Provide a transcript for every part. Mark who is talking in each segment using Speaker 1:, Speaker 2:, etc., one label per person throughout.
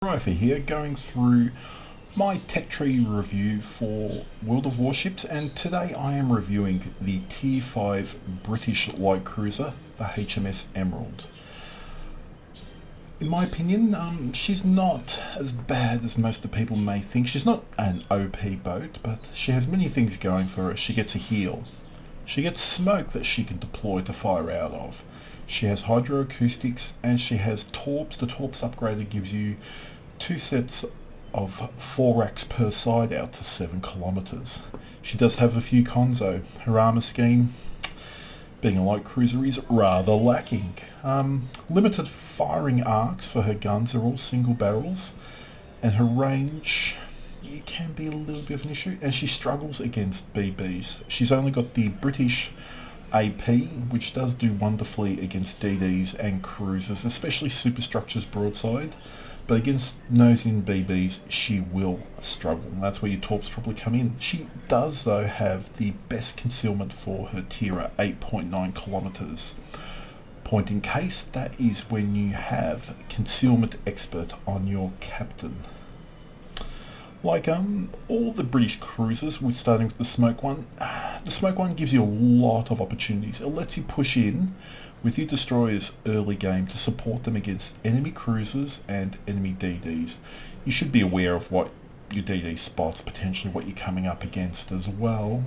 Speaker 1: Over here going through my tech tree review for World of Warships, and today I am reviewing the Tier 5 British light cruiser, the HMS Emerald. In my opinion, she's not as bad as most of the people may think. She's not an OP boat, but she has many things going for her. She gets a heal. She gets smoke that she can deploy to fire out of. She has hydroacoustics, and she has torps. The torps upgraded gives you 2 sets of 4 racks per side out to 7 kilometers. She does have a few cons though. Her armor scheme, being a light cruiser, is rather lacking. Limited firing arcs for her guns are all single barrels, and her range, it can be a little bit of an issue, and she struggles against BBs. She's only got the British AP, which does do wonderfully against DDs and cruisers, especially superstructures broadside, but against nose-in BBs she will struggle. That's where your torps probably come in. She does though have the best concealment for her tier at 8.9 kilometers. Point in case, that is when you have concealment expert on your captain. Like all the British cruisers, with starting with the smoke one gives you a lot of opportunities. It lets you push in with your destroyers early game to support them against enemy cruisers and enemy DDs. You should be aware of what your DD spots, potentially what you're coming up against as well,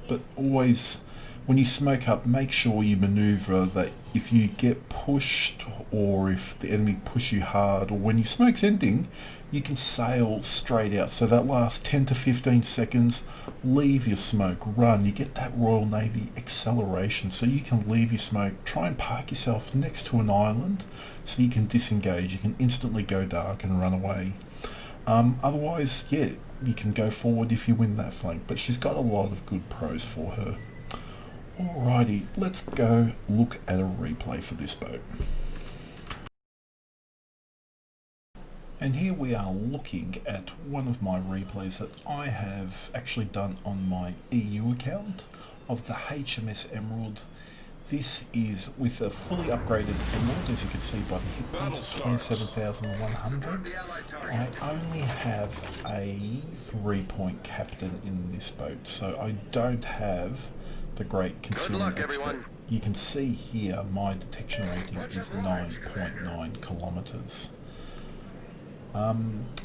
Speaker 1: but always when you smoke up, make sure you maneuver that if you get pushed, or if the enemy push you hard, or when your smoke's ending, you can sail straight out. So that last 10 to 15 seconds, leave your smoke, run. You get that Royal Navy acceleration, so you can leave your smoke, try and park yourself next to an island so you can disengage. You can instantly go dark and run away. Otherwise, yeah, you can go forward if you win that flank, but she's got a lot of good pros for her. Alrighty, let's go look at a replay for this boat. And here we are looking at one of my replays that I have actually done on my EU account of the HMS Emerald. This is with a fully upgraded Emerald, as you can see by the hit points, 27,100. I only have a 3-point captain in this boat, so I don't have the great concealment expert. You can see here my detection rating is 9.9 kilometers.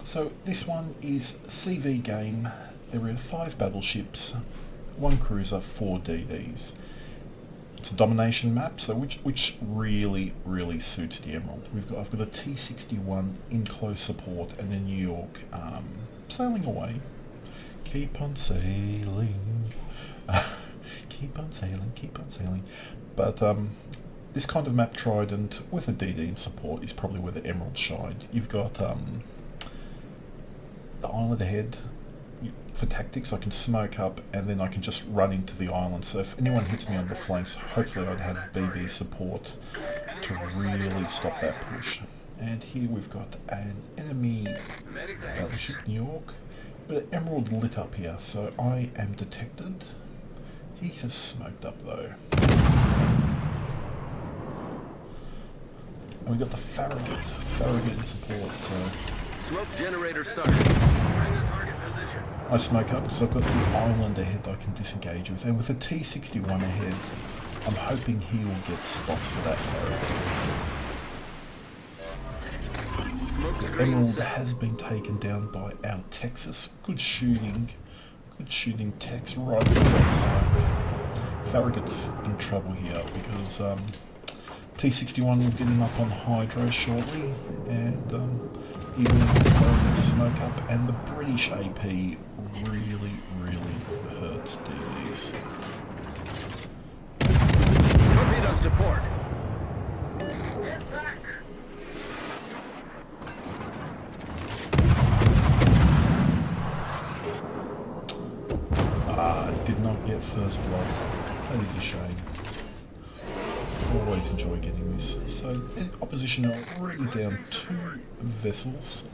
Speaker 1: So this one is CV game. There are 5 battleships, 1 cruiser, 4 DDs. It's a domination map, so which really suits the Emerald. I've got a T61 in close support and a New York sailing away. Keep on sailing. Keep on sailing. But this kind of map trident with a DD in support is probably where the Emerald shines. You've got the island ahead. For tactics, I can smoke up and then I can just run into the island. So if anyone hits me on the flanks, hopefully I'd have BB support to really stop that push. And here we've got an enemy battleship, New York, with an Emerald lit up here, so I am detected. He has smoked up though. And we've got the Farragut in support, so
Speaker 2: smoke generator started. Bring the target position.
Speaker 1: I smoke up because I've got the island ahead that I can disengage with, and with a T61 ahead, I'm hoping he will get spots for that Farragut. Emerald has been taken down by our Texas. Good shooting Tex right in that smoke. Farragut's in trouble here because T61 will get him up on hydro shortly, and even if smoke up, and the British AP really hurts DDs.
Speaker 2: Torpedoes to port. Get back.
Speaker 1: Did not get first blood. That is a shame. Always enjoy getting this. So, in opposition are already down 2 vessels.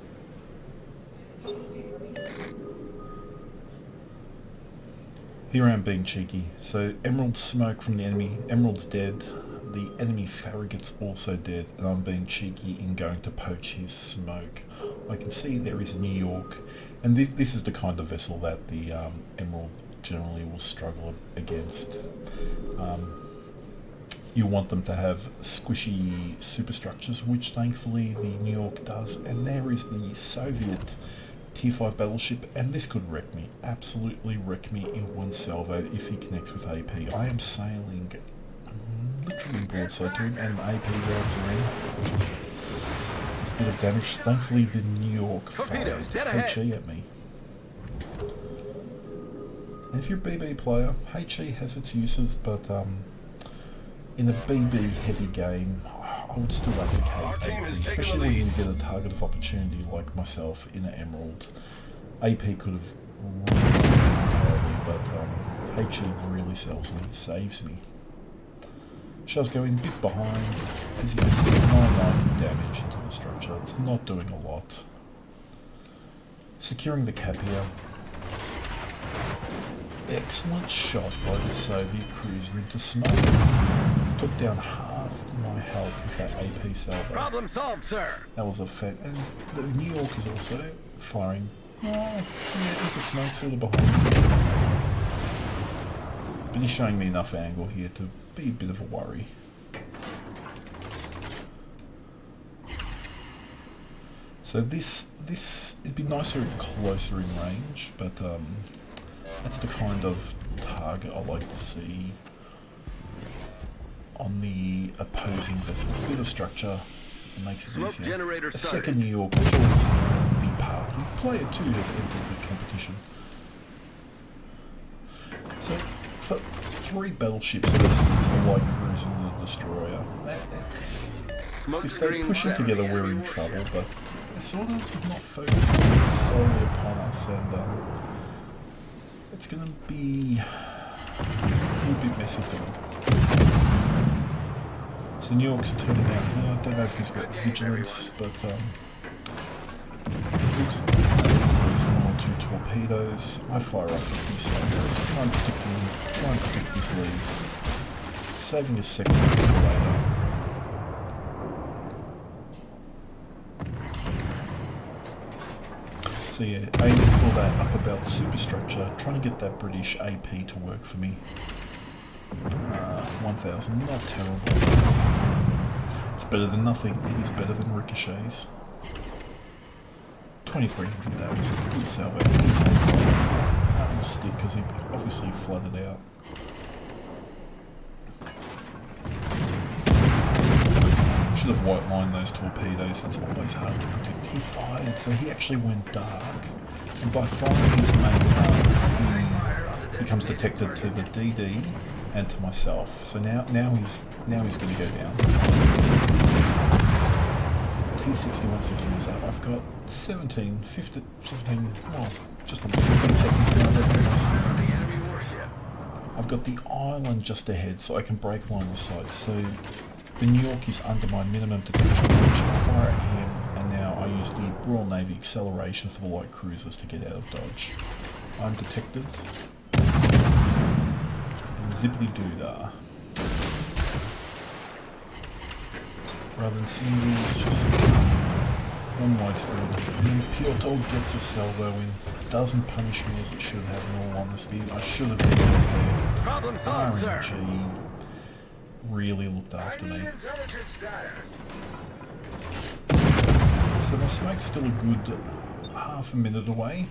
Speaker 1: Here I am being cheeky. So, Emerald smoke from the enemy. Emerald's dead. The enemy Farragut's also dead, and I'm being cheeky in going to poach his smoke. I can see there is New York, and this is the kind of vessel that the Emerald generally will struggle against. You want them to have squishy superstructures, which thankfully the New York does, and there is the Soviet Tier 5 battleship, and this could wreck me, absolutely wreck me in one salvo if he connects with AP. I am sailing literally broadside to him, and AP rounds around. There's a bit of damage. Thankfully the New York fired HE at me. And if you're a BB player, HE has its uses, but in a BB heavy game, I would still advocate AP, especially when you get a target of opportunity like myself in an Emerald. AP could have really but HE really sells me, saves me. Shell's going a bit behind. As you can see, 990 damage into the structure. It's not doing a lot. Securing the cap here. Excellent shot by the Soviet cruiser into smoke. Took down half my health with that AP salvo.
Speaker 2: Problem solved, sir.
Speaker 1: That was a fact. And the New York is also firing into smoke sort of behind. But he's showing me enough angle here to be a bit of a worry. So this it'd be nicer closer in range, but that's the kind of target I like to see on the opposing vessels. A bit of structure, it makes it
Speaker 2: Smoke
Speaker 1: easier.
Speaker 2: generator
Speaker 1: A
Speaker 2: started.
Speaker 1: second New York, which is the party. Player 2 has entered the competition. So for 3 battleships versus a light cruiser and a destroyer, if they push it together, we're in trouble, but they're sort of not focused solely upon us, and it's going to be a little bit messy for them. So New York's turning out here. I don't know if he's got vigilance, but it looks like there's 1 or 2 torpedoes. I fire up a few seconds, try and protect his lead, saving a second for later. So yeah, aiming for that upper belt superstructure, trying to get that British AP to work for me. 1,000, not terrible. It's better than nothing. It is better than ricochets. 2,300, that was a good salvo. That will stick because he obviously flooded out. Should have white lined those torpedoes. It's always hard to predict. He fired, so he actually went dark. And by firing his main guns, he becomes detected to the DD and to myself. So now he's going to go down. T61 secures that. I've got 17, well, just under 15 seconds now left in my smoke. I've got the island just ahead, so I can break line of sight. So the New York is under my minimum detection range. I fire at him, and now I use the Royal Navy acceleration for the light cruisers to get out of dodge. I'm detected. And zippity-doo-dah. Rather than singles, just one wide speed. Piotr gets a salvo in. Doesn't punish me as it should have, in all honesty. I should have been there.
Speaker 2: Problem solved, sir.
Speaker 1: RNG really looked after me. So my smoke's still a good half a minute away.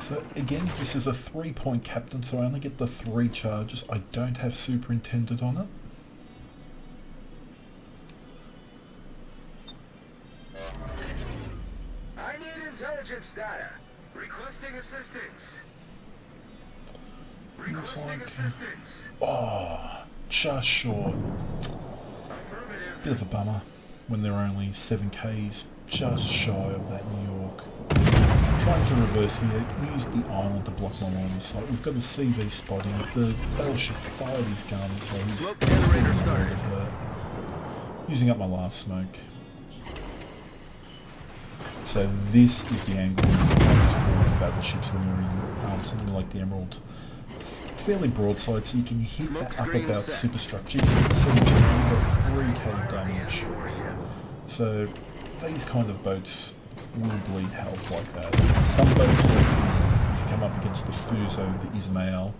Speaker 1: So again, this is a 3-point captain, so I only get the 3 charges. I don't have superintendent on it.
Speaker 3: I need intelligence data. Requesting assistance. Requesting assistance.
Speaker 1: Oh, just short.
Speaker 3: Affirmative.
Speaker 1: Bit of a bummer when they're only 7Ks just shy of that New York. Trying to reverse here, use the island to block my line of sight. We've got a CV spotting. The battleship fired his guns, so he's
Speaker 2: Smoke generator
Speaker 1: still
Speaker 2: started.
Speaker 1: of her. Using up my last smoke. So this is the angle for the battleships when you're in something like the Emerald. Fairly broadside, so you can hit that up about superstructure. You can see just under 3k damage. So these kind of boats will bleed health like that. Some boats, like, if you come up against the Fuso, the Ismail,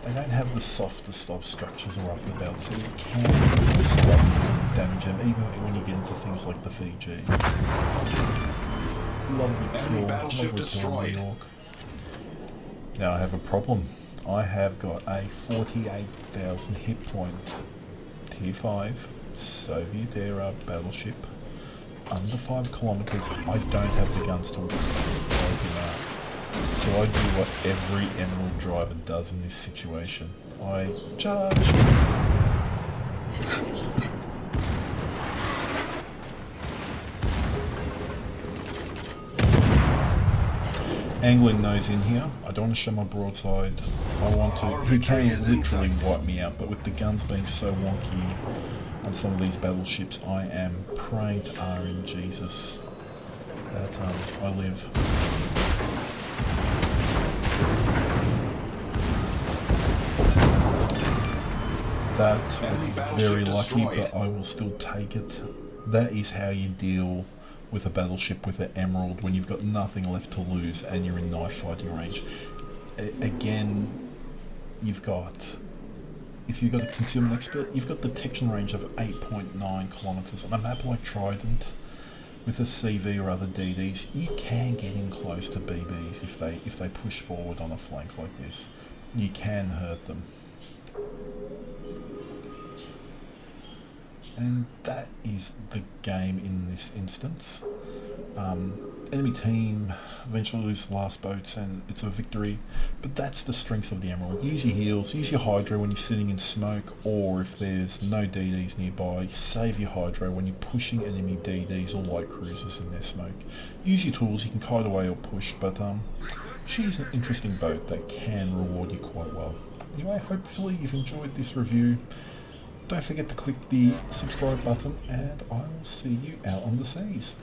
Speaker 1: they don't have the softest of structures or upper belt, so you can stop damage them, even when you get into things like the Fiji.
Speaker 4: Enemy battleship destroyed.
Speaker 1: New York. Now I have a problem. I have got a 48,000 hit point Tier 5 Soviet era battleship under 5 kilometers. I don't have the guns to wipe him out. So I do what every Emerald driver does in this situation. I charge. Angling nose in here. I don't want to show my broadside. I want to. He can literally wipe me out, but with the guns being so wonky on some of these battleships, I am praying to RNGesus that I live. That was very lucky, but I will still take it. That is how you deal with a battleship with an Emerald when you've got nothing left to lose and you're in knife fighting range. Again, if you've got a Concealment Expert, you've got detection range of 8.9 kilometers. On a map like Trident, with a CV or other DDs, you can get in close to BBs if they push forward on a flank like this. You can hurt them. And that is the game in this instance. Enemy team eventually lose the last boats and it's a victory, but that's the strengths of the Emerald. Use your heals, use your Hydro when you're sitting in smoke, or if there's no DDs nearby, save your Hydro when you're pushing enemy DDs or light cruisers in their smoke. Use your tools, you can kite away or push, but she's an interesting boat that can reward you quite well. Anyway, hopefully you've enjoyed this review. Don't forget to click the subscribe button and I will see you out on the seas.